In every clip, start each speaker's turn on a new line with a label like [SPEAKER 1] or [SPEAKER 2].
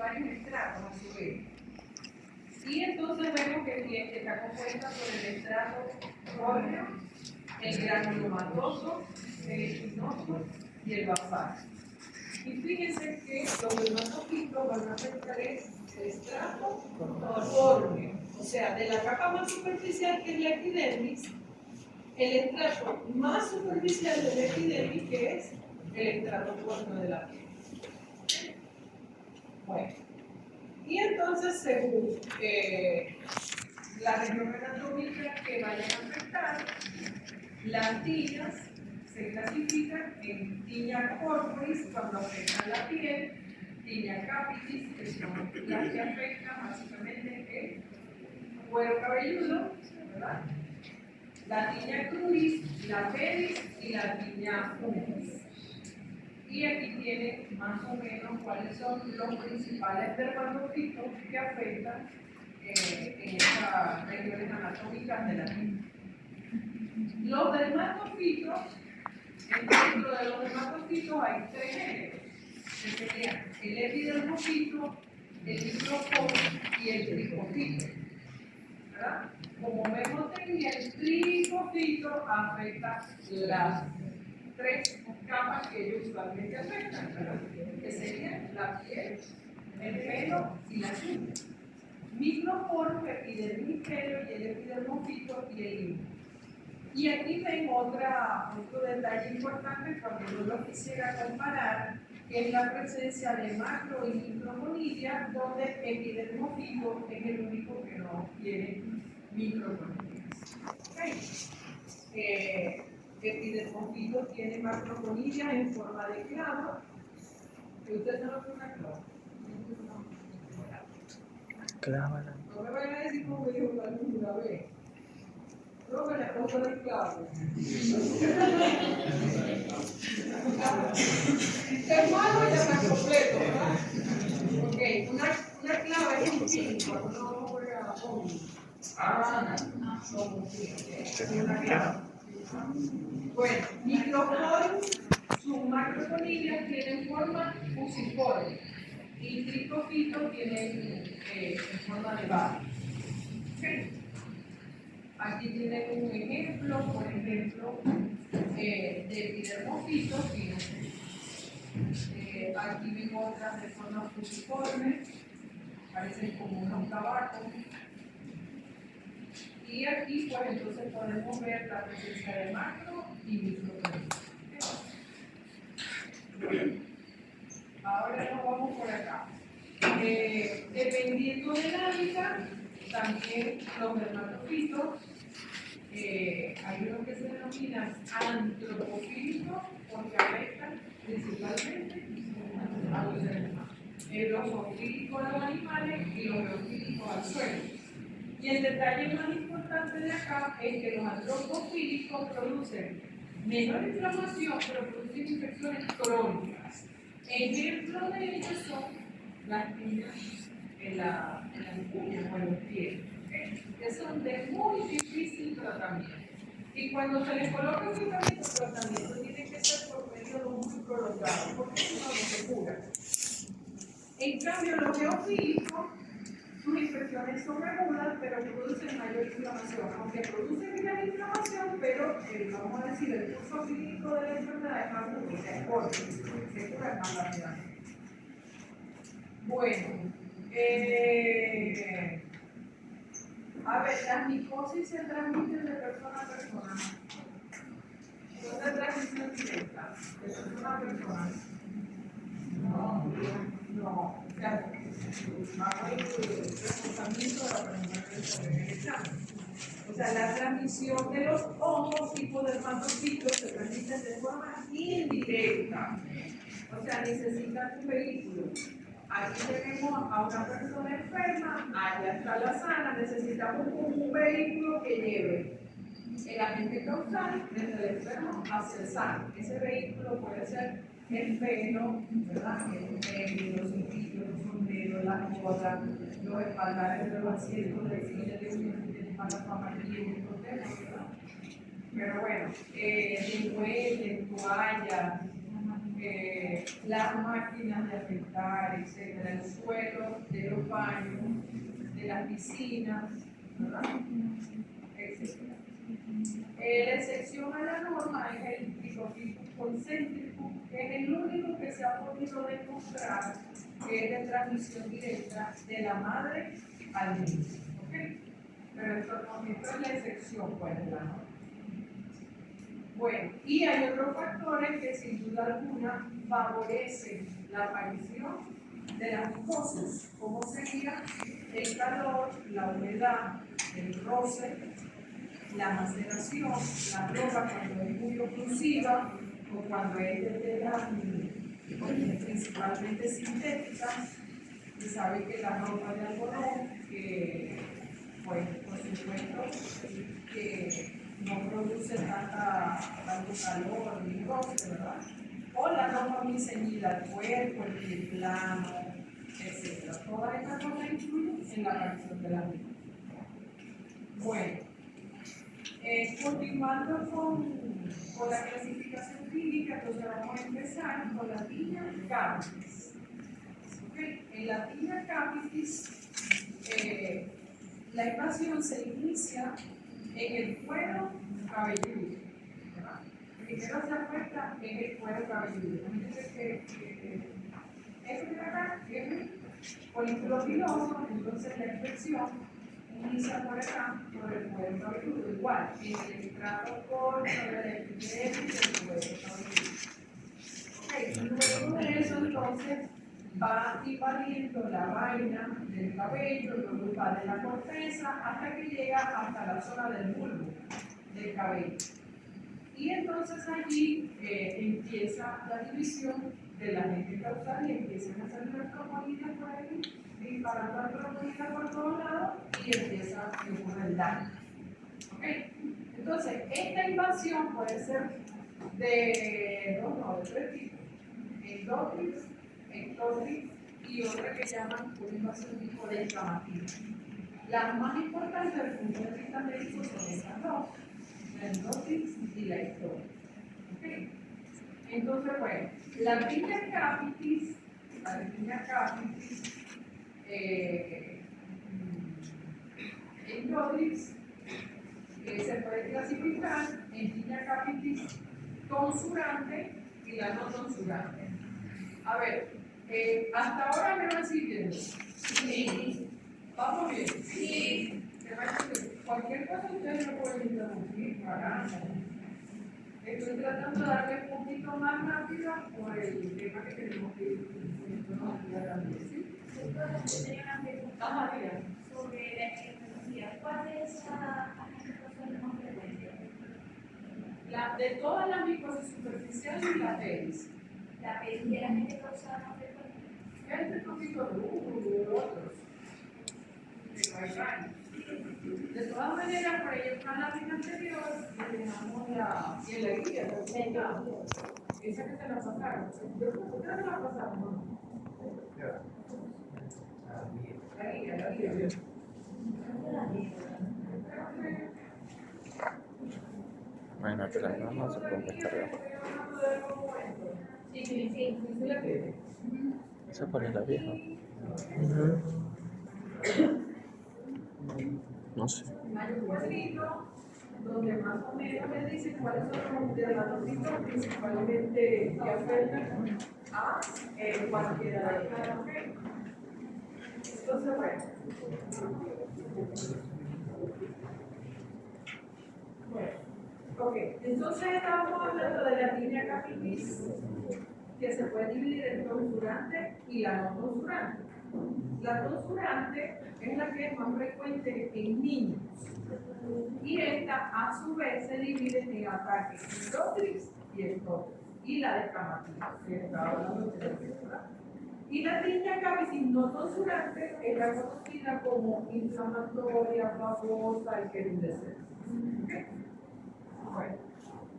[SPEAKER 1] varios estratos a su vez. Y entonces vemos que está compuesta por el estrato córneo, el granulomatoso, el espinoso y el basal. Y fíjense que los dermatofitos van a afectar el estrato córneo, o sea, de la capa más superficial que es la epidermis, el estrato más superficial de la epidermis, que es el estrato córneo de la piel. Bueno, y entonces según la región anatómica que vayan a afectar, las tiñas se clasifican en tiña corporis cuando afectan la piel, tiña capitis, que son las que afectan básicamente el cuero cabelludo, ¿verdad? La tiña cruris, la pedis y la tiña pubis. Y aquí tienen más o menos cuáles son los principales dermatofitos que afectan en estas regiones anatómicas de la piel. Los dermatofitos, dentro de los dermatofitos hay tres géneros, que serían el epidermofito, el microporo y el tricofito, ¿verdad? Como vemos aquí, el tricofito afecta las tres capas que ellos usualmente afectan, ¿verdad? Que serían la piel, el pelo y las uñas. Microporo, epidermifero y el epidermofito y el limbo. Y aquí tengo otro detalle importante cuando yo lo quisiera comparar, que es la presencia de macro y microconidia, donde epidermofito es el único que no tiene microconillas. ¿Okay? Epidermofito tiene macroconidia en forma de clavo. ¿Ustedes no lo ven una clava?
[SPEAKER 2] Clávala.
[SPEAKER 1] No me vayan a decir como me dijo una alumna una vez. No me la pongo del clavo. Es malo y ya está completo, ¿verdad? Ok, una clava es un pin cuando uno juega hockey. Como es una clava. Bueno, microporos, sus macroconillas tienen forma fusiforme y tricofitos tienen en forma de barra. Okay. Aquí tienen un ejemplo, por ejemplo, de epidermofito, fíjense. Aquí ven otras de forma fusiforme, parecen como un tabaco. Y aquí, pues entonces podemos ver la presencia de macro y microconillas. Ahora nos vamos por acá. Dependiendo del hábitat, también los dermatofitos, hay unos que se denominan antropofílicos porque afectan principalmente a los seres humanos. Los zoofílicos a los animales y los geofílicos al suelo. Y el detalle más importante de acá es que los antropofílicos producen menor inflamación, pero producen infecciones crónicas. Ejemplo de ellos son las tiñas en las uñas o en los pies, que son de muy difícil tratamiento. Y cuando se les coloca un tratamiento tiene que ser por periodos muy prolongados, porque si no, no se cura. En cambio, los geofílicos, sus infecciones son agudas, pero producen mayor inflamación. Aunque producen menos inflamación, pero vamos a decir, el curso clínico de la enfermedad es más agudo, es corto, se cura más rápidamente. Bueno, a ver, las micosis se transmiten de persona a persona. ¿No es transmisión directa? ¿De persona a persona? No. O sea, bajo el comportamiento de la persona que se examen. O sea, la transmisión de los hongos tipo dermatofitos se transmiten de forma indirecta. O sea, necesitan un vehículo. Aquí tenemos a una persona enferma, allá está la sana, necesitamos un vehículo que lleve el agente causal desde el enfermo hacia el sano. Ese vehículo puede ser el pelo, ¿verdad? Los cintillos, los sombreros, las botas, los espaldarares de los asientos de silla de un para la fama de ¿verdad? Pero bueno, de toallas, las máquinas de afeitar, etcétera, el suelo de los baños, de las piscinas, ¿verdad? Etcétera. La excepción a la norma es el tricotipo concéntrico, que es el único que se ha podido demostrar que es de transmisión directa de la madre al niño. ¿Okay? Pero esto es la excepción, pues, de la norma. Bueno, y hay otros factores que sin duda alguna favorecen la aparición de las cosas, como sería el calor, la humedad, el roce, la maceración, la ropa cuando es muy oclusiva o cuando es de tela principalmente sintética. Se sabe que la ropa de algodón, que pues por supuesto que no produce tanto calor ni roce, ¿verdad? O la ropa muy ceñida al cuerpo, el plano, etc. Todas estas cosas influyen en la aparición de la vida. Bueno, continuando con la clasificación clínica, entonces vamos a empezar con la tinea capitis. ¿Okay? En la tinea capitis, la invasión se inicia en el cuero cabelludo. Primero se afecta en el cuero cabelludo. Fíjense que esto de acá tiene folículo piloso, entonces la infección inicia por acá, por el cuero cabelludo, igual, en el estrato corto de la epidermis del cuero cabelludo. Okay. Luego de eso, entonces, va invadiendo la vaina del cabello, luego va de la corteza hasta que llega hasta la zona del bulbo del cabello. Y entonces allí empieza la división de la agente causal y empiezan a hacer las trombonitas por ahí, disparando la trombonita por todos lados y empieza a ocurrir el daño. ¿Okay? Entonces, esta invasión puede ser de tres tipos: endocrina, ectocrina y otra que llaman una invasión tipo de inflamativa. Las más importantes desde el punto de vista médico son estas dos: la endocrina y la ectocrina. ¿Okay? Entonces, bueno, la tinea capitis, endocrina, se puede clasificar en tinea capitis tonsurante y la no tonsurante. A ver, hasta ahora me van siguiendo. Sí. ¿Vamos bien? Sí. Cualquier cosa ustedes me pueden interrumpir, para. Estoy tratando de darle un poquito más rápido por el tema que tenemos que ir también, ¿sí? Entonces, tenía una pregunta. Ajá, sobre la epidemiología. ¿Cuál es la agente más frecuente? De todas las micosis superficiales y la peris. ¿La peris de la gente causada más frecuente? Es un poquito de uno y de otros. Pero hay varios. De todas maneras, por ejemplo, en la lámina anterior, dejamos en la guía, esa que se la pasaron. ¿Ustedes se la pasaron? La guía.
[SPEAKER 2] Bueno, pero no se puede descargar.
[SPEAKER 1] Sí.
[SPEAKER 2] ¿Esa cuál es la vieja? No sé.
[SPEAKER 1] Hay un cuadrito donde más o menos le dice cuáles son los diagnósticos principalmente que afectan a cualquiera de ellas. ¿Okay? Entonces, entonces estábamos hablando de la tinea capitis, que se puede dividir en tonsurante y la no tonsurante. La tonsurante es la que es más frecuente en niños y esta a su vez se divide en ataques endocrinos y ectócrinos y la descamativa, que estaba hablando de ¿verdad? Y la tinea capitis no tonsurante es la conocida como inflamatoria, babosa y querulescente. ¿Okay? Bueno,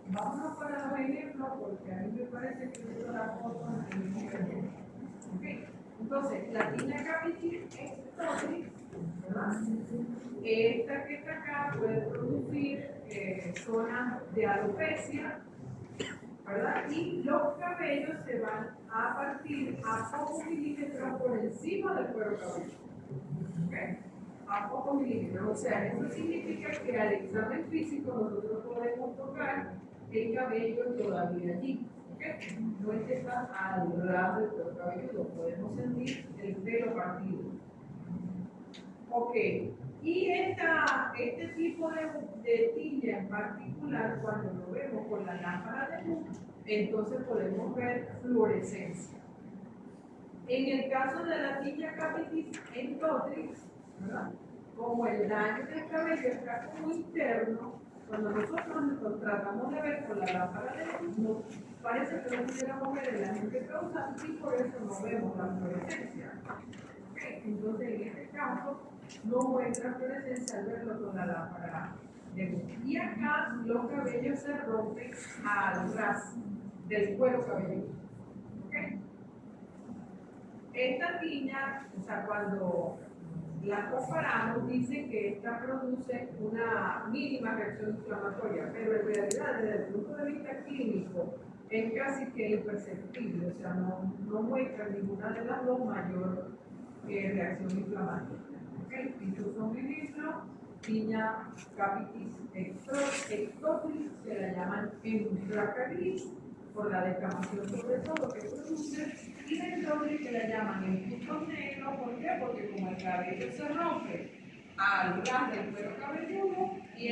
[SPEAKER 1] vamos a poner los ejemplos porque a mí me parece que esto la foto en el mismo ejemplo. ¿Okay? Entonces, la tinea capitis es tóxica, ¿verdad? Esta que está acá puede producir zonas de alopecia ¿verdad? Y los cabellos se van a partir a pocos milímetros por encima del cuero cabelludo. ¿Ok? A pocos milímetros. O sea, eso significa que al examen físico nosotros podemos tocar el cabello todavía allí. ¿Ok? No es que está al ras del cuero cabelludo, podemos sentir el pelo partido. Ok, y este tipo de tilla en particular, cuando lo vemos con la lámpara de luz, entonces podemos ver fluorescencia. En el caso de la tilla capitis endotrix, ¿verdad? Como el daño del cabello está como interno, cuando nosotros lo tratamos de ver con la lámpara de luz, nos parece que no pudiéramos ver el agente causante y por eso no vemos la fluorescencia. Entonces, en este caso, no muestra fluorescencia al verlo con la lámpara de luz. Y acá los cabellos se rompen al ras del cuero cabelludo. ¿Okay? Esta tiña, o sea, cuando la comparamos, dice que esta produce una mínima reacción inflamatoria, pero en realidad, desde el punto de vista clínico, es casi que imperceptible, o sea, no muestra ninguna de las dos mayor reacción inflamatoria. ¿Okay? Incluso un ejemplo, tiña capitis ectotrix, que la llaman emplaca gris, por la descamación sobre todo que produce, y la endotrix que la llaman en puntos negros. ¿Por qué? Porque como el cabello se rompe al ras del cuero cabelludo y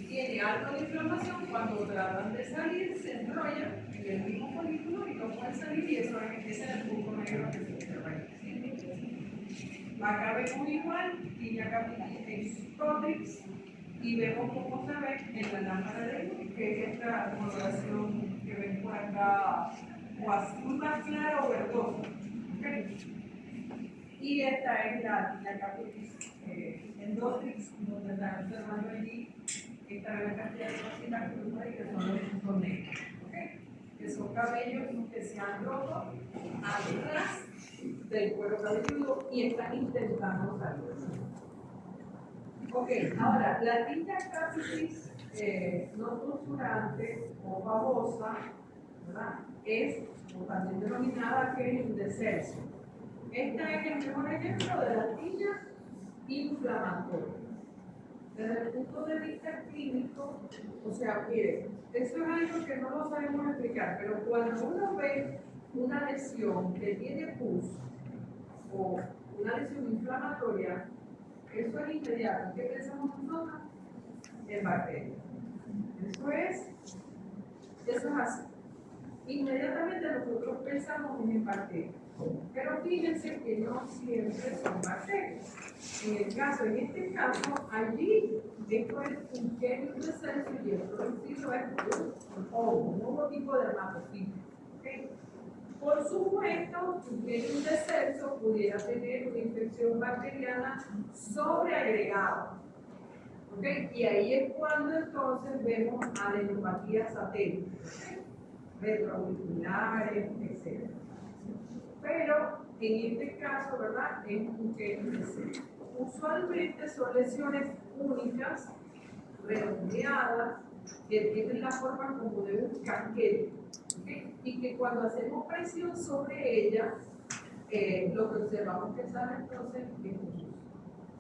[SPEAKER 1] tiene algo de inflamación, cuando tratan de salir se enrollan en el mismo folículo y no pueden salir, y ese es el punto negro que se observa ahí. Acá vemos igual, tiña capitis ectotrix, y vemos cómo se ve en la lámpara de luz, que es esta coloración que ven por acá, o azul más claro o verdoso. ¿Okay? Y esta es la capitis endotrix, donde están observando allí esta gran cantidad de cositas que vemos ahí, que son los puntos negros. ¿Okay? Que son cabellos que se han roto al ras del cuero cabelludo y están intentando salir. Ok, ahora, la tinta capitis no susurrante o babosa, ¿verdad? Es, o también denominada Kerim de Celso. Esta es el mejor ejemplo de la tinta inflamatoria. Desde el punto de vista clínico, o sea, mire, eso es algo que no lo sabemos explicar, pero cuando uno ve una lesión que tiene pus o una lesión inflamatoria, eso es inmediato. ¿Qué pensamos nosotros? En bacterias. Eso es así. Inmediatamente nosotros pensamos en bacterias. Pero fíjense que no siempre son bacterias. En este caso, allí, esto es un Kerim de Celso y el producido es un nuevo tipo de dermatofita. ¿Okay? Por supuesto, un Kerim de Celso pudiera tener una infección bacteriana sobreagregada. ¿Okay? Y ahí es cuando entonces vemos adenopatías satélites, ¿okay? Retroauriculares, etc. Pero en este caso, ¿verdad? Es un Kerim de Celso. Usualmente son lesiones únicas, redondeadas, que tienen la forma como de un casquete. ¿Okay? Y que cuando hacemos presión sobre ella, lo que observamos que sale entonces es pus.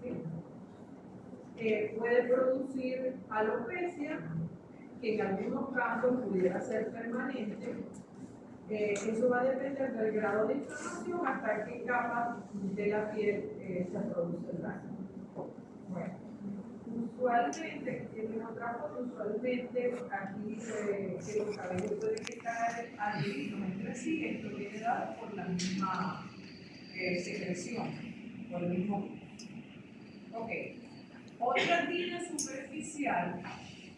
[SPEAKER 1] ¿Sí? Puede producir alopecia, que en algunos casos pudiera ser permanente. Eso va a depender del grado de inflamación hasta qué capa de la piel se produce el daño. Bueno, usualmente, en otra foto, usualmente aquí dice que los cabellos pueden estar adheridos entre sí. Esto viene dado por la misma secreción, por el mismo. Ok. Otra tiña superficial,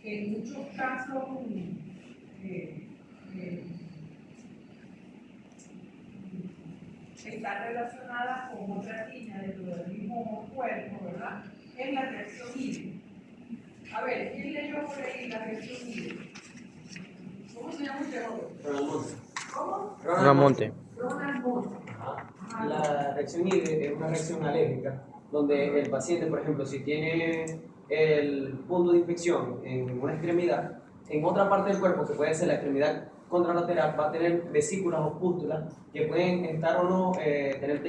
[SPEAKER 1] que en muchos casos está relacionada con otra tiña dentro del mismo cuerpo, ¿verdad? Es la reacción hídrica. A ver, ¿quién leyó por ahí la reacción hídrica? ¿Cómo se llama usted hoy?
[SPEAKER 3] Ronald Monte.
[SPEAKER 1] ¿Cómo?
[SPEAKER 2] Ronald Monte.
[SPEAKER 1] Ronald Monte.
[SPEAKER 3] La reacción hídrica es una reacción alérgica donde el paciente, por ejemplo, si tiene el punto de infección en una extremidad, en otra parte del cuerpo, que puede ser la extremidad contralateral, va a tener vesículas o pústulas que pueden estar o no tener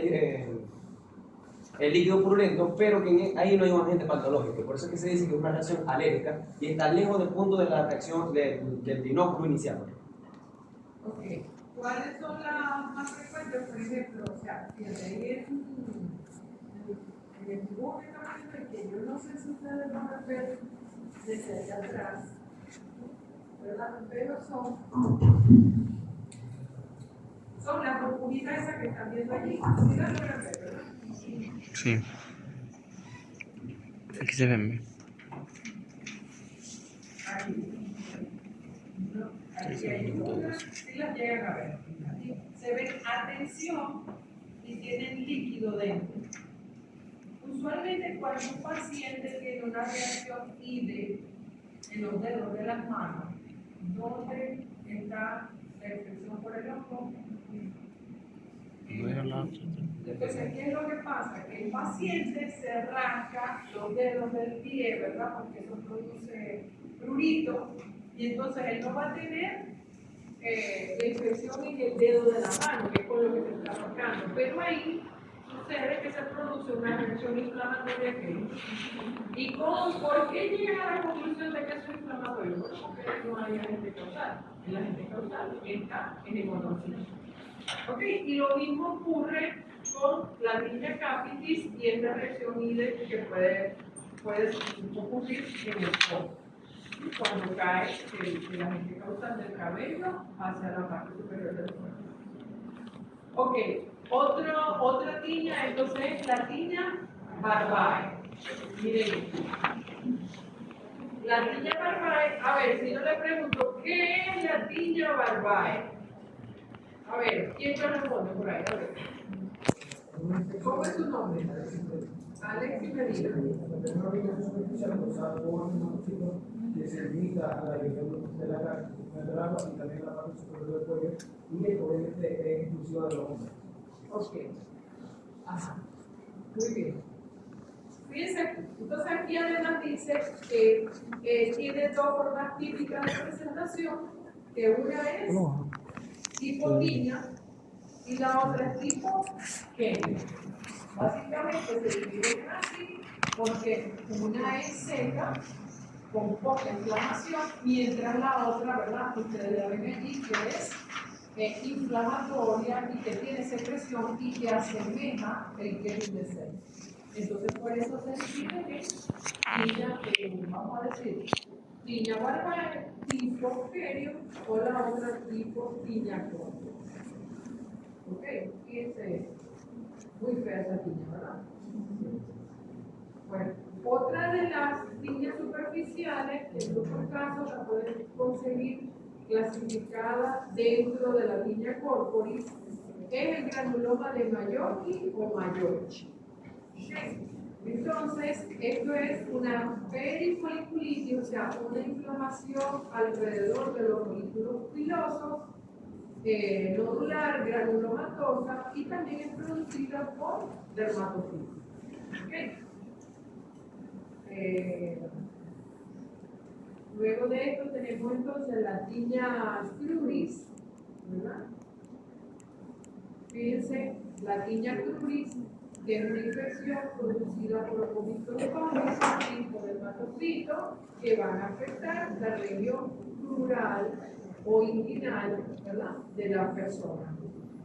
[SPEAKER 3] el líquido purulento, pero que ahí no hay un agente patológico. Por eso es que se dice que es una reacción alérgica y está lejos del punto de la reacción del dinóculo inicial.
[SPEAKER 1] Ok. ¿Cuáles son las más frecuentes? Por ejemplo, o sea, fíjate, ahí en el dibujo que estamos haciendo, que yo no sé si ustedes van a ver desde allá atrás, ¿verdad? Pero son las burbujitas esas que están viendo allí. ¿Sí las logran ver, verdad?
[SPEAKER 2] Sí. Aquí se ven.
[SPEAKER 1] Aquí. ¿No? Aquí hay otras, si las llegan a ver. Aquí se ven atención y tienen líquido dentro. Usualmente cuando un paciente tiene una reacción IDE en los dedos de las manos, ¿dónde está la infección por el ojo? Entonces, ¿qué es lo que pasa? Que el paciente se rasca los dedos del pie, ¿verdad? Porque eso produce prurito, y entonces él no va a tener la infección en el dedo de la mano, que es con lo que se está rascando, pero ahí sucede que se produce una reacción inflamatoria aquí. ¿Y por qué llegan a la conclusión de que es inflamatorio? Bueno, porque no hay agente causal. El agente causal está en el monocito. ¿Ok? Y lo mismo ocurre con la tinea capitis y esta reacción IDE que puede ocurrir en el ojo. Cuando cae el agente causal del cabello hacia la parte superior del cuerpo. Ok, otra tiña, entonces la tiña barbae. Miren, la tiña barbae, a ver, si yo le pregunto, ¿qué es la tiña barbae? A ver, ¿quién me responde por ahí? A ver. ¿Cómo es su nombre? Alex y Medina.
[SPEAKER 4] Que se limita a la región de la cara, del agua y también la parte superior del cuello, y obviamente es exclusiva de los hombres.
[SPEAKER 1] Ok. Ajá. Muy bien. Fíjense aquí. Entonces aquí además dice que tiene dos formas típicas de presentación, que una es tipo tiña y la otra es tipo Kenny. Básicamente se dividen así porque una es seca, con poca inflamación, mientras la otra, ¿verdad? Ustedes la ven allí, que es inflamatoria y que tiene secreción y que asemeja el Kenny de seno. Entonces, por eso se distingue tiña, vamos a decir, tiña barbae, tipo Kerio, o la otra tipo tiña corto. ¿Ok? Fíjense, muy fea esa tiña, ¿verdad? Bueno, otra de las tiñas superficiales, en muchos casos la pueden conseguir clasificada dentro de la tiña corporis, es el granuloma de Maiorchi o Maiorchi. Entonces, esto es una perifoliculitis, o sea, una inflamación alrededor de los folículos pilosos, nodular, granulomatosa, y también es producida por dermatofilia. ¿Okay? Luego de esto tenemos entonces la tiña cruris, ¿verdad? Fíjense, la tiña cruris, que es una infección producida por comicrocomios tipo de dermatocitos que van a afectar la región crural o inguinal, ¿verdad?, de la persona.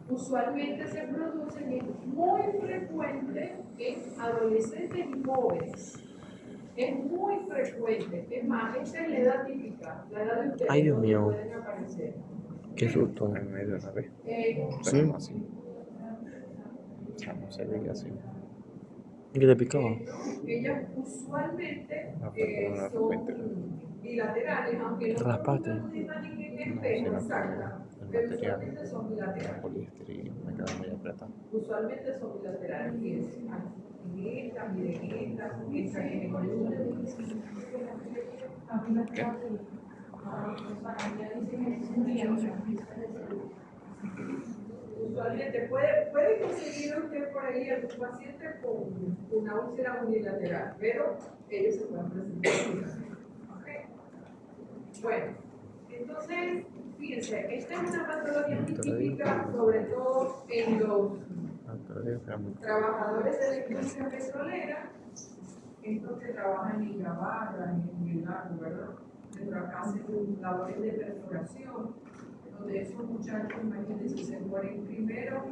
[SPEAKER 1] Usualmente se producen, es muy frecuente en adolescentes y jóvenes. Es muy frecuente. Es más, esta es la edad típica, la edad de ustedes.
[SPEAKER 2] Ay, Dios
[SPEAKER 1] donde
[SPEAKER 2] mío.
[SPEAKER 1] pueden aparecer.
[SPEAKER 2] Qué susto en medio de una vez.
[SPEAKER 4] Sí.
[SPEAKER 2] Así. No se veía así. ¿Y qué te picaba?
[SPEAKER 1] Ellas usualmente
[SPEAKER 2] No, pero no
[SPEAKER 1] son bilaterales, aunque no
[SPEAKER 2] Raspate.
[SPEAKER 1] son en
[SPEAKER 2] No,
[SPEAKER 1] espejo,
[SPEAKER 2] sino
[SPEAKER 1] exacta,
[SPEAKER 2] que el
[SPEAKER 1] pero
[SPEAKER 2] material,
[SPEAKER 1] usualmente son
[SPEAKER 2] el
[SPEAKER 1] bilaterales.
[SPEAKER 2] poliéster me quedaba muy apretado.
[SPEAKER 1] Usualmente son bilaterales. Fíjense, en esta, miren esta, esta es en Usualmente puede conseguir usted por ahí algún paciente con una úlcera unilateral, pero ellos se pueden presentar. ¿Okay? Bueno, entonces, fíjense, esta es una patología típica, sobre todo en los trabajadores de la industria petrolera, estos que trabajan en Gabarra, en el lago, ¿verdad? Que hacen labores de perforación, donde esos muchachos, imagínense, se ponen primero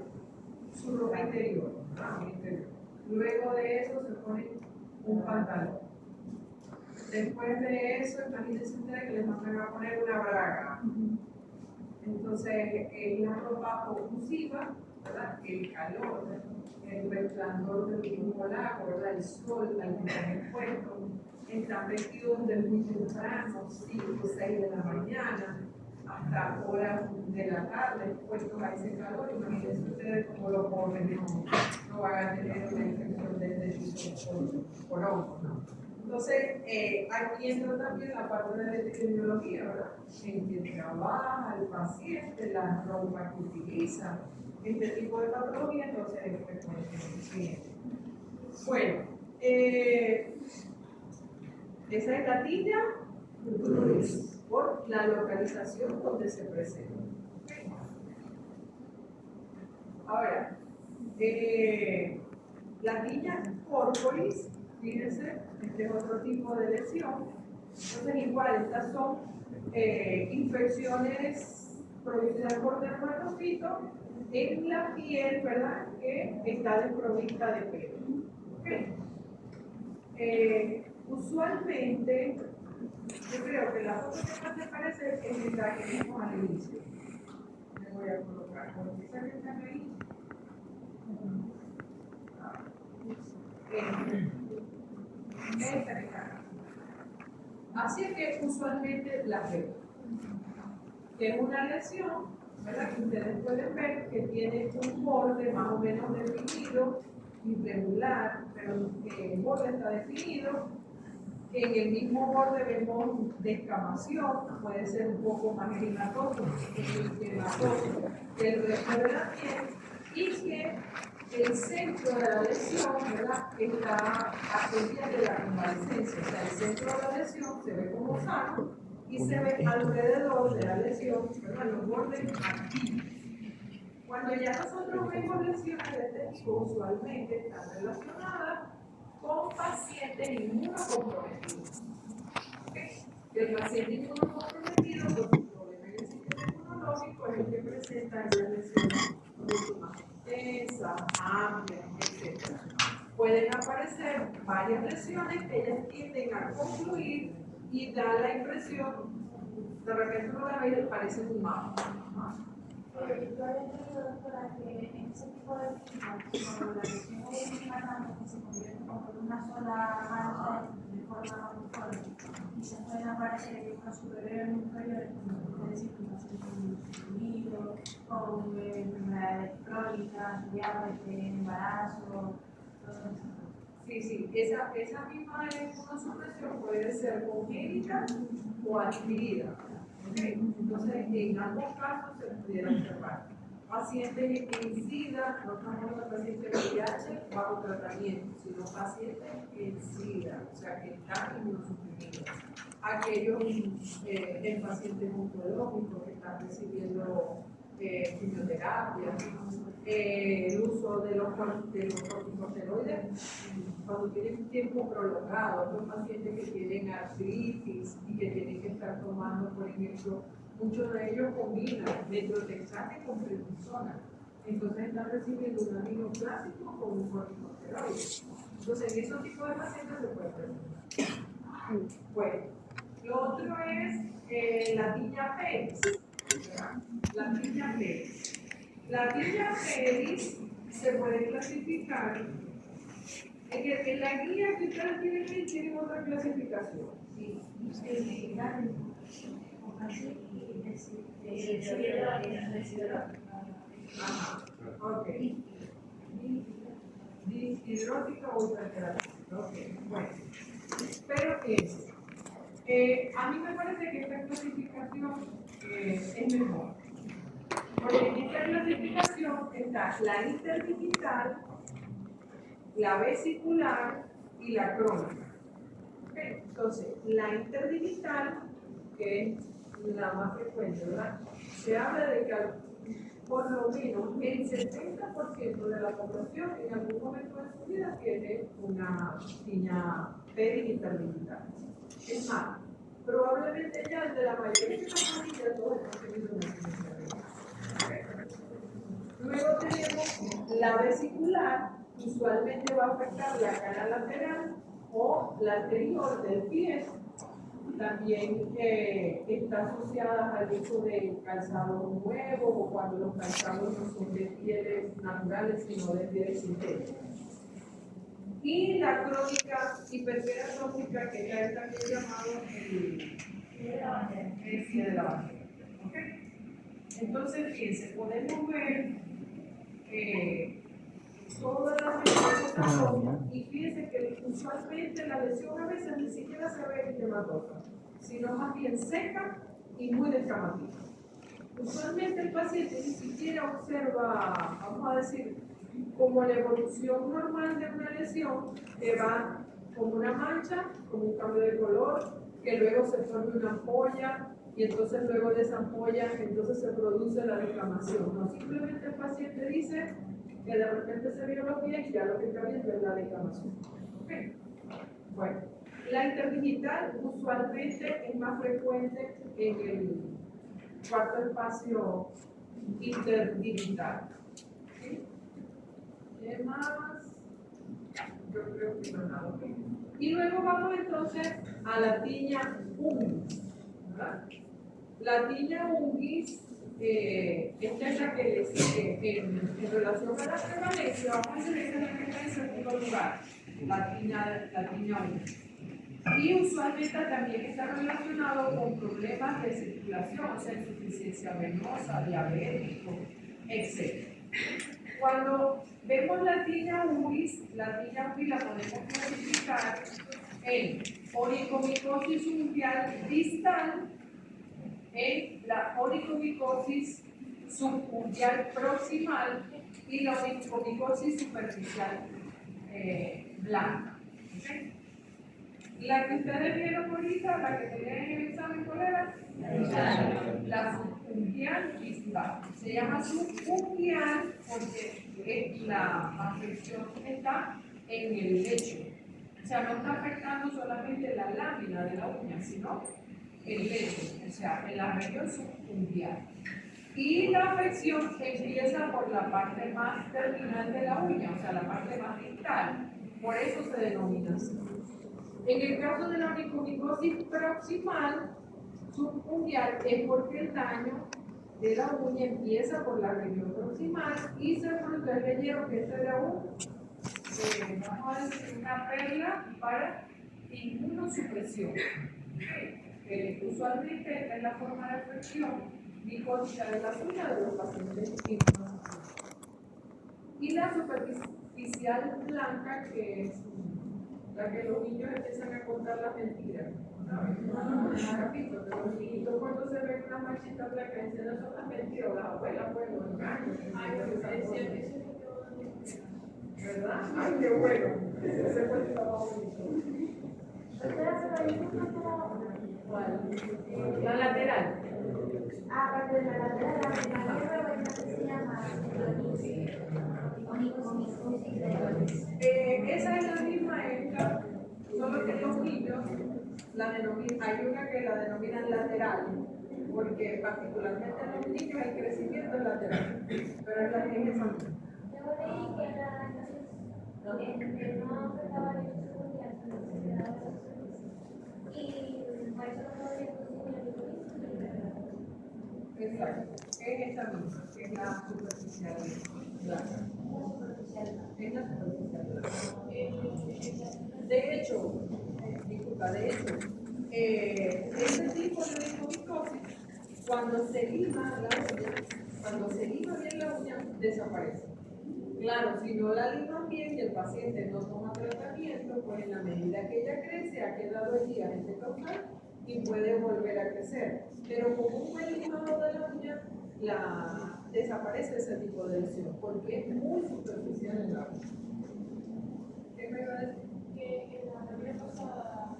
[SPEAKER 1] su ropa interior, luego de eso se ponen un pantalón. Después de eso, imagínense ustedes que les mandan a poner una braga. Entonces, es la ropa oclusiva, ¿verdad? El calor, el resplandor del mismo lago, ¿verdad? El sol al que están expuestos. Están vestidos desde muy temprano, 5 o 6 de la mañana, hasta horas de la tarde, expuestos a ese calor. Imagínense ustedes cómo los jóvenes no van a tener una infección de tipo por hongos, ¿no? Entonces, aquí entra también la parte de la epidemiología, ¿verdad? En que trabaja el paciente, la ropa que utiliza, este tipo de patología, entonces es frecuente. Bueno, esa es la tilla cruris, por la localización donde se presenta. Ahora, la tilla corporis, fíjense, este es otro tipo de lesión. Entonces, igual, estas son infecciones producidas por dermatocitos en la piel, ¿verdad? Que está desprovista de pelo. ¿Okay? Usualmente, yo creo que la foto que más se parece es la que vimos al inicio. Me voy a colocar, porque esa que está ahí. Así es que usualmente la veo. Que es una lesión, ¿verdad? Que ustedes pueden ver que tiene un borde más o menos definido, irregular, pero el borde está definido. En el mismo borde vemos descamación, puede ser un poco más erimatoso que el resto de la piel, y que el centro de la lesión, ¿verdad? Está a días de la convalescencia. O sea, el centro de la lesión se ve como sano y se ve alrededor de la lesión, ¿verdad? Los bordes activos. Cuando ya nosotros vemos lesiones de este tipo, usualmente están relacionadas con pacientes inmunocomprometidos. ¿Okay? El paciente inmunocomprometido, por su problema en el sistema inmunológico, es el que presenta esas lesiones mucho más extensas, amplias, etc. Pueden aparecer varias lesiones que ellas tienden a concluir y da la impresión, de repente uno la ve y le parece un mapa.
[SPEAKER 5] Yo había entendido, doctora, que en ese tipo de clínicas, cuando la lesión es matando, que se convierte como en una sola mancha de forma uniforme, y se pueden aparecer en superior y inferior, es decir, con pacientes con con enfermedades crónicas, diabetes, embarazo, todo eso.
[SPEAKER 1] Sí, esa misma inmunosupresión puede ser congénita o adquirida. ¿Okay? Entonces, en ambos casos se pudiera observar. Pacientes en SIDA, no estamos hablando de pacientes VIH bajo tratamiento, sino pacientes en SIDA, o sea, que están inmunosuprimidos. Aquellos en pacientes oncológicos que están recibiendo quimioterapia, el uso de los corticosteroides cuando tienen un tiempo prolongado, los pacientes que tienen artritis y que tienen que estar tomando, por ejemplo, muchos de ellos combinan metrotexate con prednisona. Entonces están recibiendo un aminoclásico con un corticosteroide. Entonces en esos tipos de pacientes se puede presentar. Bueno, lo otro es la tiña Pérez. La tiña Pérez. La tiña Pérez se puede clasificar. En la guía que ustedes tienen ahí tienen otra clasificación. Sí. Ajá. Ok. Dishidrótica o ultraterapéutica. Ok. Bueno. Pero a mí me parece que esta clasificación es mejor. Porque en esta clasificación está la interdigital, la vesicular y la crónica. Okay. Entonces, la interdigital que es la más frecuente, ¿verdad? Se habla de que por lo menos el 70% de la población en algún momento de su vida tiene una tiña periinterdigital. Es más, probablemente ya el de la mayoría de las familias todos hemos tenido una tiña interdigital. Luego tenemos la vesicular, usualmente va a afectar la cara lateral o la anterior del pie. También está asociada al uso de calzados nuevos o cuando los calzados no son de pieles naturales sino de pieles sintéticas. Y la crónica hiperkeratoscópica, que ya es también llamado el pie de la bandera. ¿Okay? Entonces, fíjense, podemos ver todas las manifestaciones y fíjense que usualmente la lesión a veces ni siquiera se ve eritematosa, sino más bien seca y muy descamativa. Usualmente el paciente ni siquiera observa, vamos a decir, como la evolución normal de una lesión, que va como una mancha, como un cambio de color, que luego se forma una ampolla, y entonces luego de esa ampolla, entonces se produce la descamación. No, simplemente el paciente dice que de repente se vio los pies y ya lo que está viendo es la descamación. ¿Okay? Bueno, la interdigital usualmente es más frecuente en el cuarto espacio interdigital. ¿Sí? ¿Qué más? Yo creo que no nada. ¿Okay? Y luego vamos entonces a la tiña unguis. ¿Verdad? La tiña unguis esta es la que les sigue en relación a la prevalencia. Vamos a decir que es la que está en segundo lugar, la tiña unguis. Y usualmente también está relacionado con problemas de circulación, o sea, insuficiencia venosa, diabético, etc. Cuando vemos la tiña unguis la podemos clasificar en onicomicosis unguial distal, en la onicomicosis subunguial proximal y la onicomicosis superficial blanca. ¿Okay? La que ustedes vieron ahorita, la que tenían en el examen, ¿cuál era? La subunguial distal. Se llama subunguial porque la afección está en el lecho. O sea, no está afectando solamente la lámina de la uña, sino el lecho, o sea, en la región subunguial. Y la afección empieza por la parte más terminal de la uña, o sea, la parte más distal. Por eso se denomina así. En el caso de la onicomicosis proximal subunguial es porque el daño de la uña empieza por la región proximal y se produce el relleno, que esto era vamos a decir, una perla para inmunosupresión. Usualmente es la forma de afección micótica de la uña de los pacientes inmunosupresivos. Y la superficial blanca, que es la que los niños empiezan a contar las mentiras. Los niñitos cuando se ven una manchita blanca dicen no son las mentiras, las abuelas pues los engaños. ¿Verdad? Ay, qué bueno. Ese cuento estaba bonito. ¿Cuál? La lateral.
[SPEAKER 5] Aparte de la lateral, la primera se llama
[SPEAKER 1] esa es la misma esta, solo que los niños la denominan, hay una que la denominan lateral, porque particularmente en los niños el crecimiento es lateral, pero es esa misma.
[SPEAKER 5] Yo leí que la no afectaba el hecho secundario, sino que se quedaba en y por eso no podía
[SPEAKER 1] Exacto, es esta misma, que es la superficial blanca. Es la superficial blanca. De hecho, este tipo de onicomicosis, cuando se lima la uña, cuando se lima bien la uña, desaparece. Claro, si no la liman bien y el paciente no toma tratamiento, pues en la medida que ella crece, ha quedado allí agente causal y puede volver a crecer. Pero con un buen limado de la uña, desaparece ese tipo de lesión, porque es muy superficial en la uña. ¿Qué me iba a decir?
[SPEAKER 5] que en la primera pasada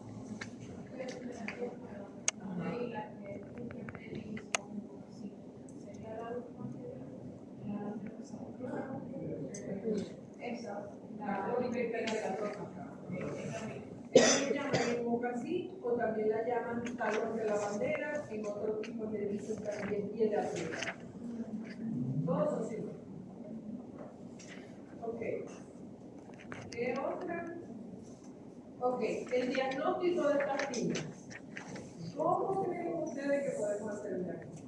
[SPEAKER 5] fue la
[SPEAKER 1] que tenga las dos acá. Ellos le llaman en mocasí o también la llaman talón de la bandera, en otro tipo le dicen también pie de atleta. Todos así. Ok. ¿Qué otra? Ok, el diagnóstico de estas niñas. ¿Cómo creen ustedes que podemos hacer el diagnóstico?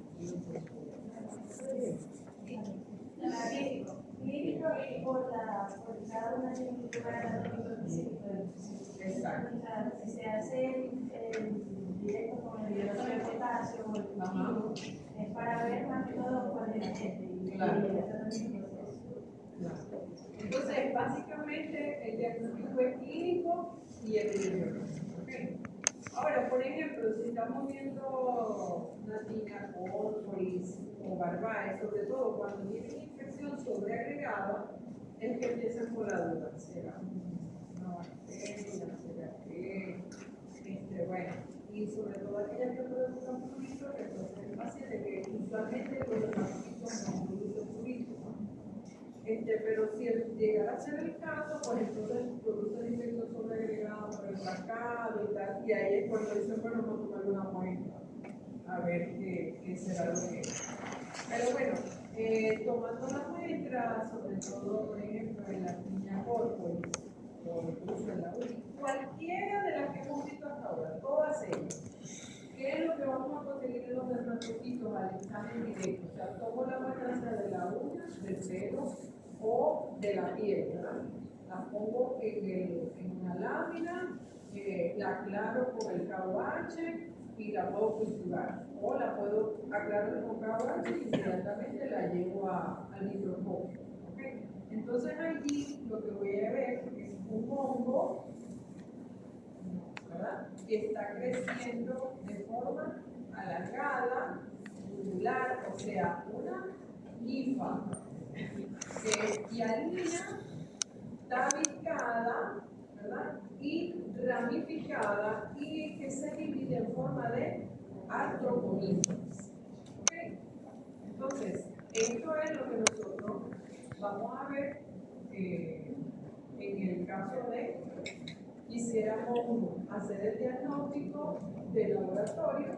[SPEAKER 5] Clínico y por cada una tiene que tomar el específico.
[SPEAKER 1] Exacto.
[SPEAKER 5] Si se hace directo con el dióxido de potasio o el cultivo, es para ver más que todo cuál es el agente y el tratamiento.
[SPEAKER 1] Entonces, básicamente, el diagnóstico es clínico y epidemiológico. ¿Okay? Ahora, por ejemplo, si estamos viendo una niña con Orforis o Barbae, sobre todo cuando tiene una infección sobreagregada, es que empiezan con la duda. ¿Será una bacteria? ¿Será que? Bueno, y sobre todo aquellas que producen fluido, que puede ser el paciente, que usualmente los dermatocitos no producen fluido. Pero si llegara a ser el caso, pues entonces produce el infección sobreagregada por el marcado y tal, y ahí es cuando dicen, bueno, vamos a tomar una muestra, a ver qué será lo que es. Pero bueno, tomando la muestra, sobre todo, por ejemplo, en la niña Corporis, o incluso en la URI, cualquiera de las que hemos visto hasta ahora, todas ellas, ¿qué es lo que vamos a conseguir en los dermatocitos al examen directo? O sea, tomo la muestra sea de la uña, del pelo o de la piel, ¿verdad? La pongo en una lámina, la aclaro con el KOH y la puedo cultivar. O la puedo aclarar con KOH y inmediatamente la llevo al microscopio. ¿Okay? Entonces allí lo que voy a ver es un hongo, ¿verdad?, que está creciendo de forma alargada, tubular, o sea, una linfa hialina, tabicada, ¿verdad?, y ramificada y que se divide en forma de artroconíferas. ¿Okay? Entonces, esto es lo que nosotros vamos a ver en el caso de quisiéramos hacer el diagnóstico de laboratorio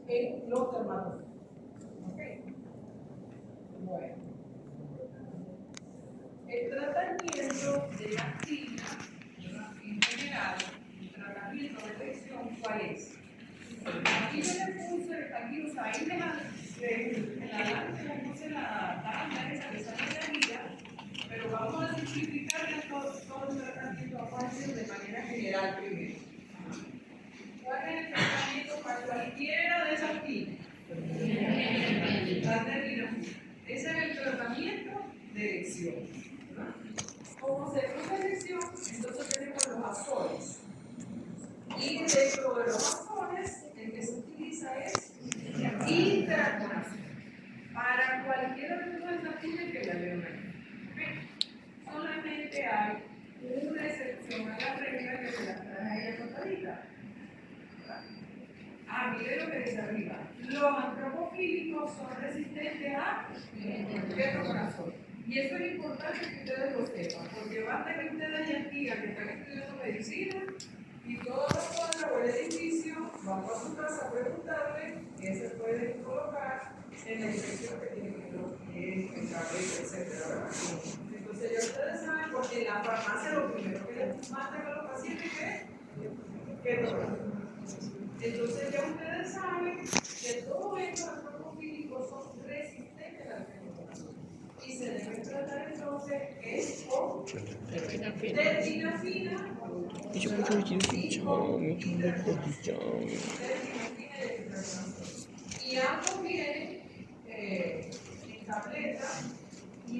[SPEAKER 1] en los dermatólogos. ¿Okay? Bueno, el tratamiento de las tinas, en general, el tratamiento de elección, ¿cuál es? Aquí yo le puse, aquí, o sea, ahí en la lámina le puse la tabla esa que sale de la guía, pero vamos a simplificar todo el tratamiento, vamos a decir de manera general primero. ¿Cuál es el tratamiento para cualquiera de esas tinas? Ese es el tratamiento de elección. ¿Verdad? Como se produce elección, entonces tenemos los azoles. Y dentro de los azoles, el que se utiliza es intraconazol. Para cualquiera de todas estas tinas que la veo ahí. Solamente hay una excepción a la regla que se las trae ahí acotadita. Mire lo que dice arriba. Los antropofílicos son resistentes a ketoconazol. Y eso es importante que ustedes lo sepan, porque basta que ustedes ya digan que están estudiando medicina y toda la cuadra o el edificio, vamos a su casa a preguntarle qué se puede colocar en la infección que tienen que los pies, el cabello, etc. Entonces ya ustedes saben, porque en la farmacia lo primero que les mandan a los pacientes es ketoconazol. Entonces ya ustedes saben que todos estos antropofílicos son resistentes al ketoconazol. Y se deben tratar entonces es con tetinafina y ambos vienen en tableta y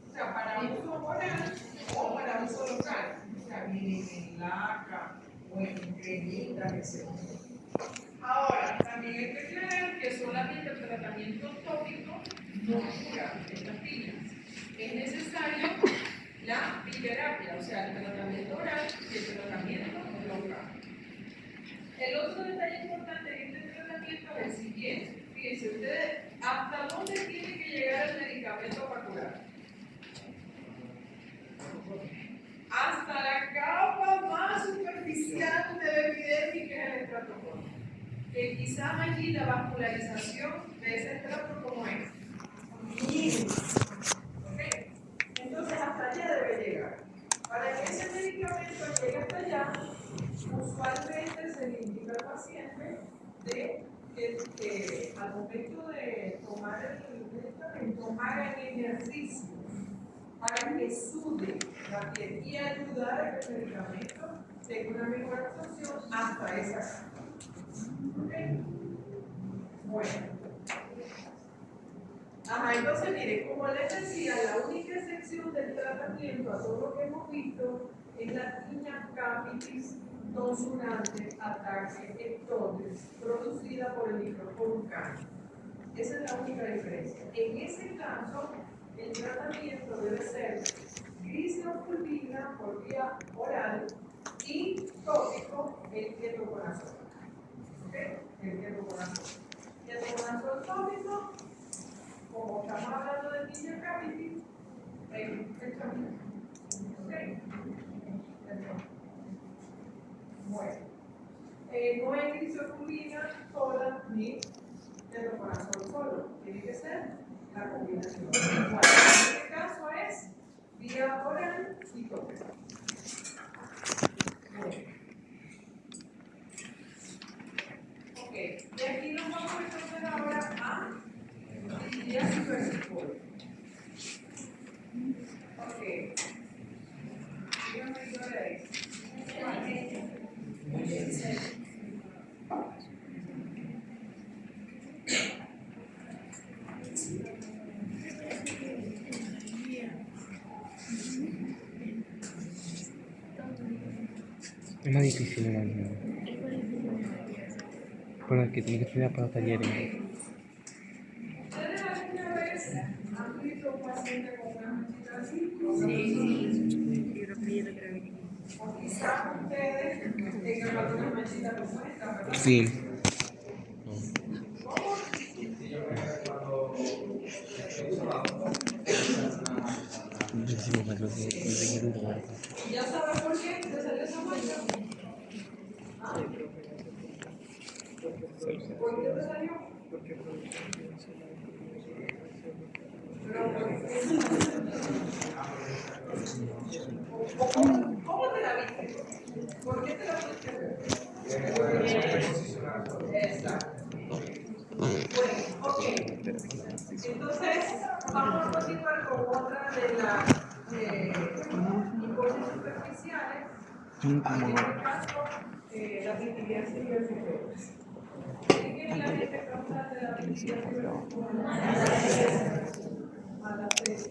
[SPEAKER 1] o sea, para uso oral o para uso local. O sea, vienen en laca o en cremitas, etc. Ahora, también hay que aclarar que solamente el tratamiento tópico no cura estas tinas. Es necesario la biterapia, o sea, el tratamiento oral y el tratamiento local. El otro detalle importante en este tratamiento es el siguiente. Fíjense ustedes, ¿hasta dónde tiene que llegar el medicamento para curar? que quizás allí la vascularización de ese estrato como es mínima. ¿Ok? Entonces hasta allá debe llegar. Para que ese medicamento llegue hasta allá, usualmente se le indica al paciente de que al momento de tomar el medicamento haga el ejercicio para que sude la piel y ayudar a que el medicamento tenga una mejor absorción hasta esa capa. ¿Ok? Bueno. Ajá, entonces mire, como les decía, la única excepción del tratamiento a todo lo que hemos visto es la tinea capitis tonsurante ataque ectodes producida por el micrococcus. Esa es la única diferencia. En ese caso, el tratamiento debe ser glicopulvina por vía oral y tópico el ketoconazol. ¿Ok? El ketoconazol. Ketoconazol tópico, como estamos hablando de tinea capitis, el camino. ¿Ok? Bueno. No es glicopulvina sola ni ketoconazol solo, tiene que ser la combinación. Bueno, en este caso es vía oral y tópico. Ok, y aquí nos vamos entonces ahora a litiasis versicolor. Ok, dígame qué hora es.
[SPEAKER 2] Es más difícil en la Pero que tiene que estudiar para talleres.
[SPEAKER 1] ¿Ustedes alguna vez han visto un paciente con una manchita así? O quizás ustedes tengan alguna manchita como esta, ¿verdad?
[SPEAKER 2] Sí.
[SPEAKER 1] ¿Ya sabes por qué te salió esa mancha? ¿Por qué te salió? ¿Cómo te la viste? ¿Por qué te la pudiste ver? Exacto. Bueno, ok. Entonces, vamos a continuar con otra de las hipótesis superficiales. En este caso, la litigiasis versicolor. ¿Qué es la gente causal de la litigiasis versicolor? Mala fecha.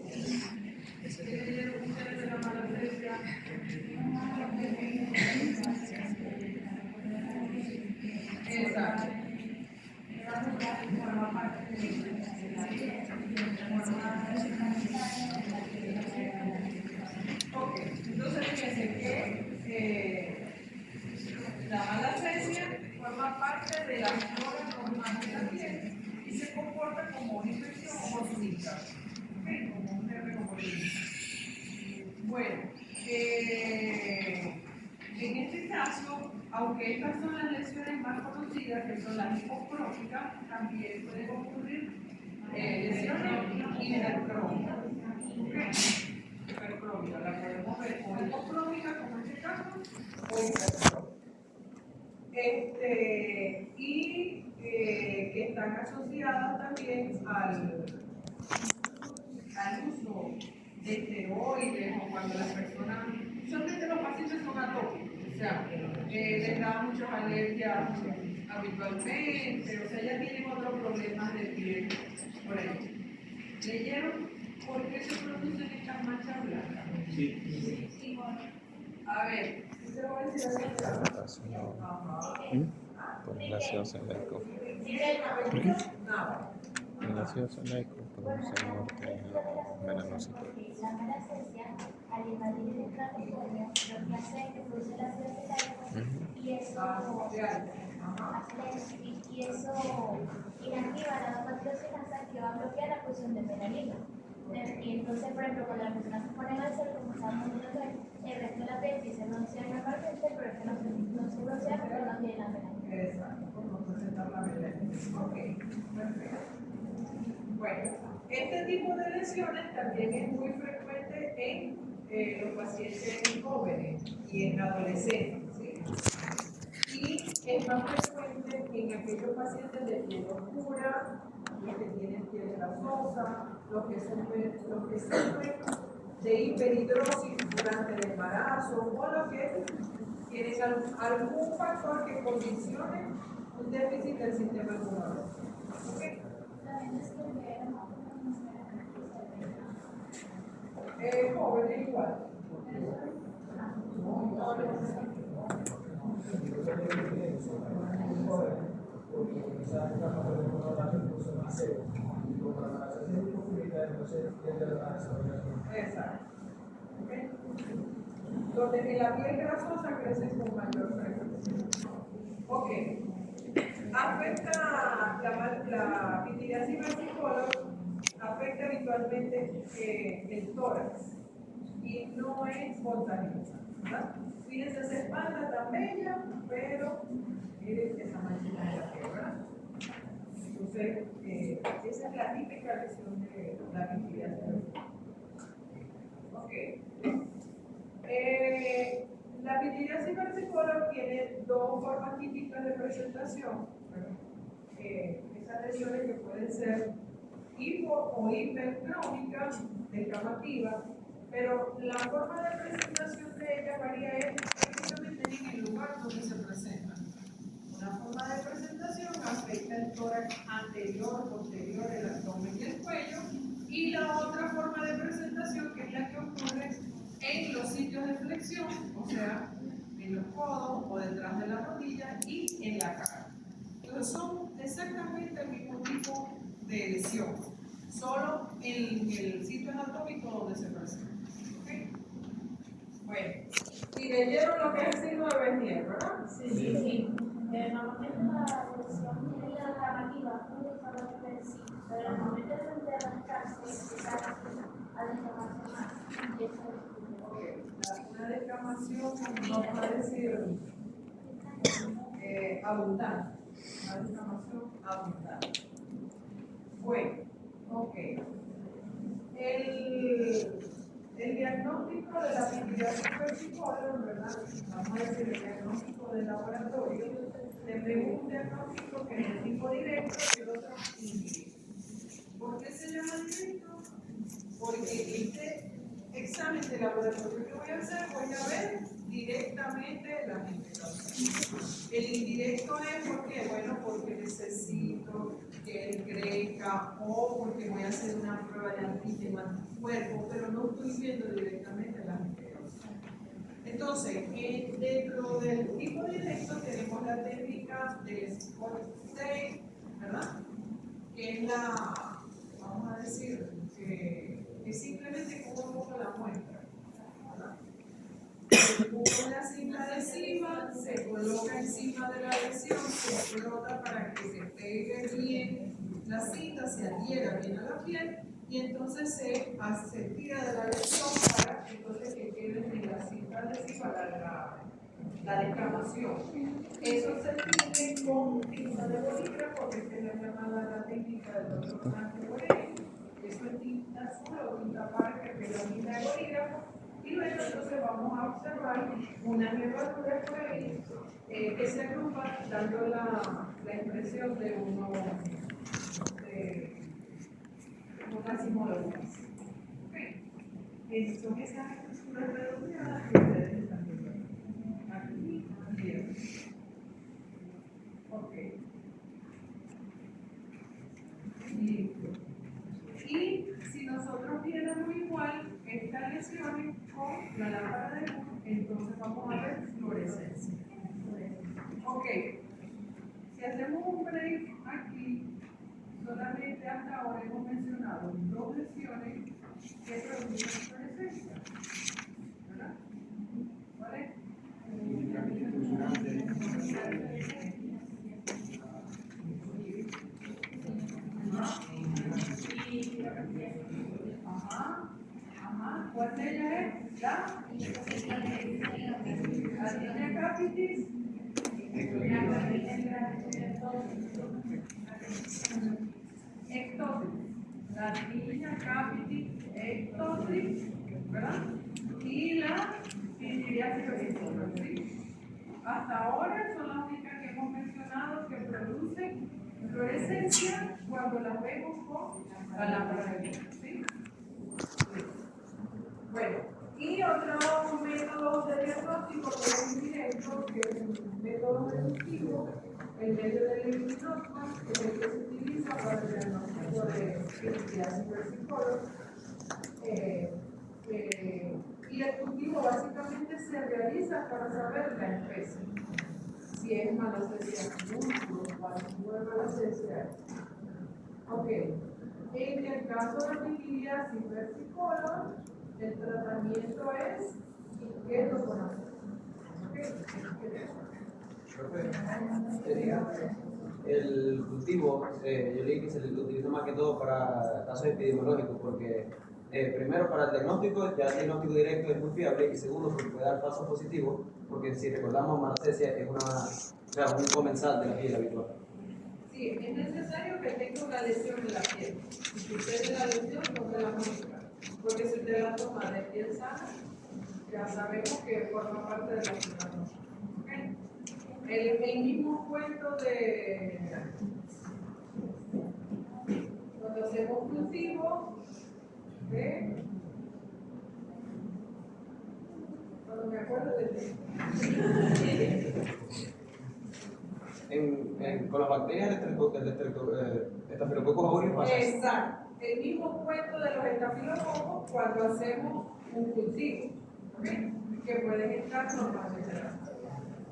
[SPEAKER 1] ¿Qué leyeron ustedes de la mala fecha? Exacto. Ok, entonces fíjense que la malacesia forma parte de la flora normal de la piel y se comporta como una infección oportunista, ¿ok? Como un herpes oportunista. Bueno, en este caso, aunque estas son las lesiones más conocidas, que son las hipocrómicas, también pueden ocurrir lesiones hipercrómicas. Hipercrómica, la podemos ver o hipocrómica, como en este caso, o hipercrómica. Y que están asociadas también al uso de esteroides o cuando las personas, usualmente los pacientes son atópicos, o sea, les da muchas alergias habitualmente, o sea, ya tienen otros problemas de piel por ahí. ¿Leyeron por qué se producen estas manchas blancas? Sí. A ver, ¿usted va a decir algo?
[SPEAKER 2] Por el ácido salicílico.
[SPEAKER 5] ¿Por
[SPEAKER 2] qué?
[SPEAKER 1] Nada.
[SPEAKER 2] El ácido salicílico produce muerte melanócita.
[SPEAKER 5] La malacesia, al invadir el estrato córneo, lo que hace es que produce el ácido salicílico y eso inactiva la dopaminacinasa que va a bloquear la producción de melanina. Y entonces, por ejemplo, cuando las personas se ponen al sol, como estábamos viendo hoy, el resto de la piel sí se broncean normalmente, pero es que no Sí lo sé, pero no tiene la pena.
[SPEAKER 1] Exacto, por no presentar la melena. Ok, perfecto. Bueno, este tipo de lesiones también es muy frecuente en los pacientes jóvenes y en adolescentes, ¿sí? Y es más frecuente en aquellos pacientes de piel oscura, los que tienen piel grasosa, los que sufren de hiperhidrosis durante el embarazo o los que tienen algún factor que condicione un déficit del sistema inmunológico. ¿Okay?
[SPEAKER 5] También es que no
[SPEAKER 1] Jóvenes igual.
[SPEAKER 4] Porque quizás esta parte de una relación incluso más seria. Y como la relación es muy profunda, entonces tiende a desarrollar.
[SPEAKER 1] Exacto. ¿Okay? Donde en la piel grasosa crecen con mayor frecuencia. Ok. Afecta la pitiriasis versicolor, afecta habitualmente el tórax y no es contagiosa, ¿verdad? Fíjense esa espalda tan bella, pero miren esa manchita de la piel, ¿verdad? Entonces, esa es la típica lesión de la pitiriasis versicolor. Ok. La pitiriasis versicolor tiene dos formas típicas de presentación. Esas lesiones que pueden ser hipo o hipercrónicas, descamativas, pero la forma de presentación de ellas varía prácticamente en el lugar donde se presentan. Una forma de presentación afecta el tórax anterior, posterior, el abdomen y el cuello, y la otra forma de presentación, que es la que ocurre en los sitios de flexión, o sea, en los codos o detrás de la rodilla y en la cara. Entonces son exactamente el mismo tipo de lesión, solo en el sitio anatómico donde se presenta. ¿Okay? Bueno, y leyeron lo que es el signo de Bernier, ¿verdad?
[SPEAKER 5] Sí. Normalmente la evolución es la reclamativa, no es para ver si, pero en el momento de arrancarse, empezar a descamarse más. Y eso es
[SPEAKER 1] Una descamación, vamos a decir, abundante. Una descamación abundante. Bueno, ok. El diagnóstico de la pitiriasis versicolor, ¿verdad? Vamos a decir el diagnóstico del laboratorio. Tenemos un diagnóstico que es de tipo directo y el otro indirecto. ¿Por qué se llama directo? Porque este examen de laboratorio que voy a hacer, voy a ver directamente la infección. El indirecto es porque, bueno, porque necesito que él crezca o porque voy a hacer una prueba de antígeno anticuerpo, pero no estoy viendo directamente la infección. Entonces, dentro del tipo directo tenemos la técnica del Spot State, ¿verdad? Que es la, vamos a decir, que simplemente como pongo la muestra, ¿verdad? Una cinta adhesiva se coloca encima de la lesión, se frota para que se pegue bien la cinta, se adhiera bien a la piel y entonces se tira de la lesión para entonces que quede en la cinta adhesiva la descamación. Eso se tiene con tinta de bolígrafo, que es la llamada la técnica del doctor Franco Borelli. Eso es tinta azul o tinta parca, que es la tinta de bolígrafo. Y luego entonces vamos a observar unas nervaduras por ahí que se agrupan dando la impresión de unas simbologías. Son esas estructuras redondeadas que ustedes están viendo aquí y aquí. Ok. Listo. Y si nosotros viéramos igual estas lesiones con la lámpara de luz, entonces vamos a ver fluorescencia. Ok. Si hacemos un break aquí, solamente hasta ahora hemos mencionado dos lesiones que producen fluorescencia. ¿Verdad? ¿Vale? Ajá. ¿Cuál de ellas es? La tinea capitis Ectosis, la tinea capitis ectosis, ¿verdad? Y la tiniasis versicolor, ¿sí? Hasta ahora son las únicas que hemos mencionado que producen fluorescencia cuando las vemos con la lámpara de luz, ¿sí? Bueno, y otro método de diagnóstico que es indirecto, que es un método deductivo, el método de Lewis-Grossman, que es el que se utiliza para el diagnóstico de tiniasis versicolor. Y el cultivo básicamente se realiza para saber la especie. Si es malacesia músculo, tipo de malacesia. Ok. En el caso de tiniasis versicolor, el tratamiento es ketoconazol.
[SPEAKER 3] El cultivo, yo leí que se le utiliza más que todo para casos epidemiológicos, porque primero para el diagnóstico, ya el diagnóstico directo es muy fiable, y segundo porque puede dar falsos positivos, porque si recordamos, malacesia es un comensal de la piel habitual.
[SPEAKER 1] Sí, es necesario que tenga una lesión en la piel. Si usted tiene la lesión, no se la muestra. Porque si usted la toma de piel sana, ya sabemos que forma parte de la ciudad. ¿Okay? El mismo cuento de cuando hacemos cultivo de cuando me acuerdo de
[SPEAKER 3] Con las bacterias Staphylococcus aureus pasa eso.
[SPEAKER 1] exacto, el mismo cuento de los estafilococos cuando hacemos un cultivo, ¿okay? Que pueden estar normalmente.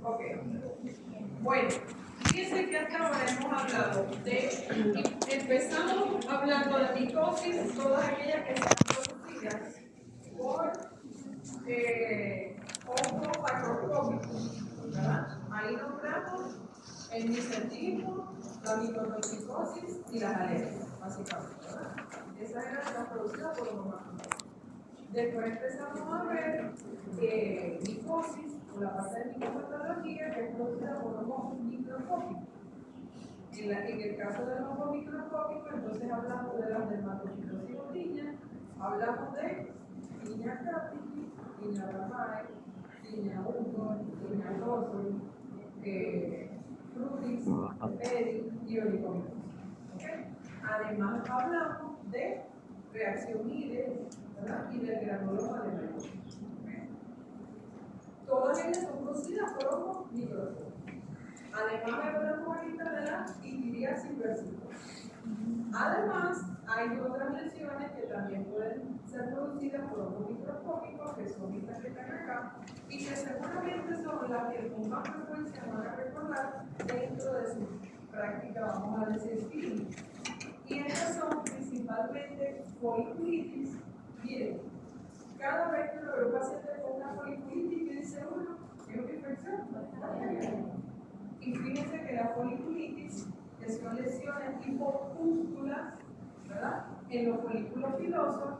[SPEAKER 1] Ok. Bueno, fíjense que hasta ahora hemos hablado empezamos hablando de micosis, todas aquellas que están producidas por hongos macroscópicos, ¿verdad? Ahí nombramos el micetismo, la micotoxicosis y las alergias, básicamente, ¿verdad? Esas eran las producidas por hongos macroscópicos. Después empezamos a ver micosis, o la parte de micopatología, que es producida por hongos microscópicos. En el caso de los hongos microscópicos, entonces hablamos de las dermatofitosis o tiña, hablamos de tiña capitis, tiña ramae, tiña hugo, tiña rosso, frutis, peri y oligomicosis. ¿Okay? Además hablamos de reacciones, ¿verdad? Y del granuloma de Meier. ¿Okay? Todas ellas son producidas por hongos microscópicos. Además, hablamos ahorita de la tiniasis versicolor. Además, hay otras lesiones que también pueden ser producidas por hongos microscópicos, que son estas que están acá, y que seguramente son las que con más frecuencia van a recordar dentro de su práctica, vamos a decir, clínica. Y estas son principalmente foliculitis. Miren, cada vez que lo veo paciente con una foliculitis, me dice uno, ¿es una infección? Y fíjense que la foliculitis son lesiones tipo pústulas, ¿verdad? En los folículos pilosos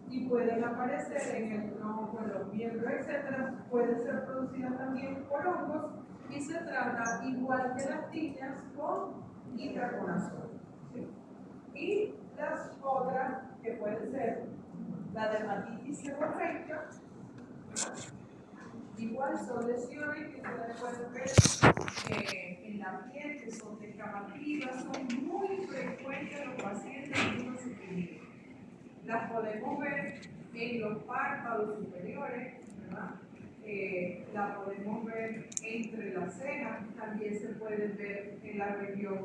[SPEAKER 1] y pueden aparecer en el tronco, en los miembros, etc. Pueden ser producidas también por hongos y se trata, igual que las tiñas, con itraconazol. ¿Sí? Y las otras que pueden ser la dermatitis seborreica, igual son lesiones que ustedes pueden ver en la piel, que son descamativas, son muy frecuentes en los pacientes inmunosuprimidos. Las podemos ver en los párpados superiores, ¿verdad? La podemos ver entre las cejas, también se pueden ver en la región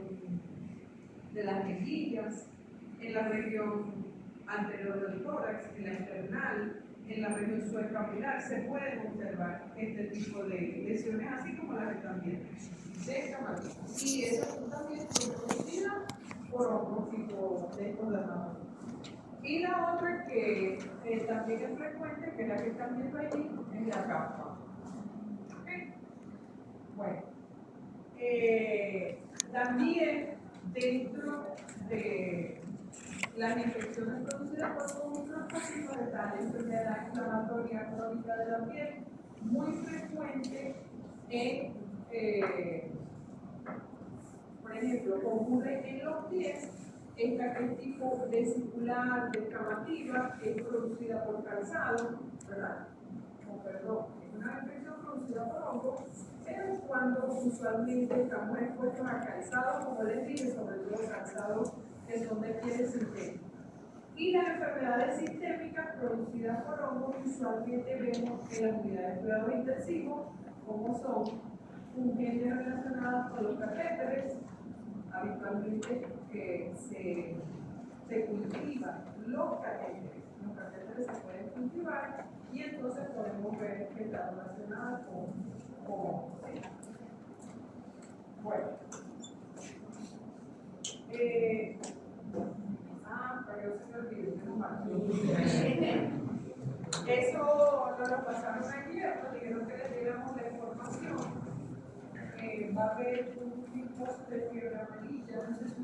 [SPEAKER 1] de las mejillas, en la región anterior del tórax, en la esternal, en la región subescapular, se pueden observar este tipo de lesiones, así como las que están viendo, descamativas. Y esas también son producidas por hongos tipo de estos dermatólogos. Y la otra que también es frecuente, que es la que están viendo allí, es la capa. ¿Okay? Bueno, también dentro de las infecciones producidas por hongos microscópicos está la enfermedad inflamatoria crónica de la piel, muy frecuente en por ejemplo, ocurre en los pies. Esta que es tipo vesicular, descamativa, es producida por calzado, ¿verdad? O perdón, es una infección producida por hongo, pero cuando usualmente estamos expuestos a calzado, como les dije, sobre todo calzados que son de pieles sintéticas. Y las enfermedades sistémicas producidas por hongos usualmente vemos en las unidades de cuidados intensivos, como son funciones relacionadas con los catéteres, habitualmente que se cultivan los catéteres. Los catéteres se pueden cultivar y entonces podemos ver que está relacionada con hongos. ¿Sí? Bueno. Pero se me olvidó, menos mal. Eso nos lo pasaron ayer, nos dijeron que les diéramos la información. Va a haber un tipo de fiebre amarilla, no sé si